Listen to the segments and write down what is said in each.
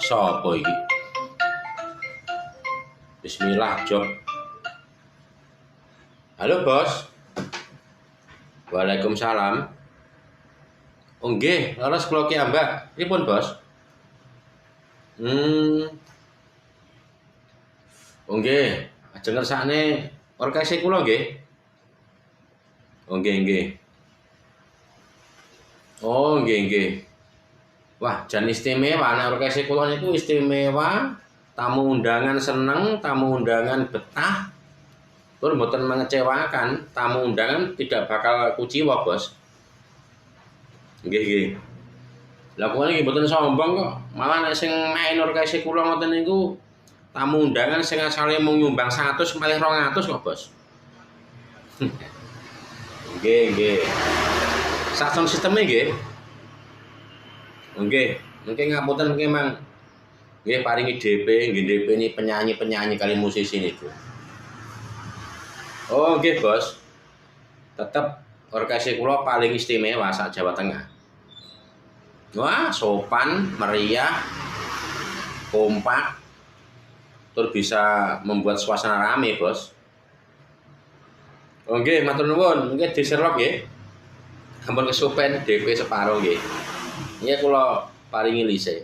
Sopo iki? Bismillah, Job. Halo, Bos. Waalaikumsalam. Oh nggih, leres kula ki ambak. Pripun, Bos? Oh nggih, ajeng ngersakne orkese kula nggih. Oh nggih. Oh nggih. Wah, jan istimewa nek orkese kula niku istimewa. Tamu undangan seneng, tamu undangan betah. Tur mboten mengecewakan, tamu undangan tidak bakal kuciwa, Bos. Nggih. Lah kula niki mboten sombong kok. Malah nek sing main orkese kula ngoten niku tamu undangan sing asale mung nyumbang 100 malih 200 kok, Bos. Nggih. Sak sisteme nggih. Nggih, mungkin ngapunten mungkin Mang. Nggih paringi DP, nggih DP ini penyanyi-penyanyi kali musisi niku. Oh nggih, Bos. Tetep orkestre kula paling istimewa sak Jawa Tengah. Wah, sopan, meriah, kompak, tur bisa membuat suasana rame, Bos. Oh nggih, matur nuwun. Nggih diserok nggih. Ampun kesupen DP separo nggih. Iya kula paringi lise.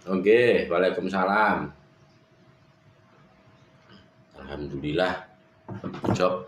Nggih, waalaikumsalam. Alhamdulillah. Job.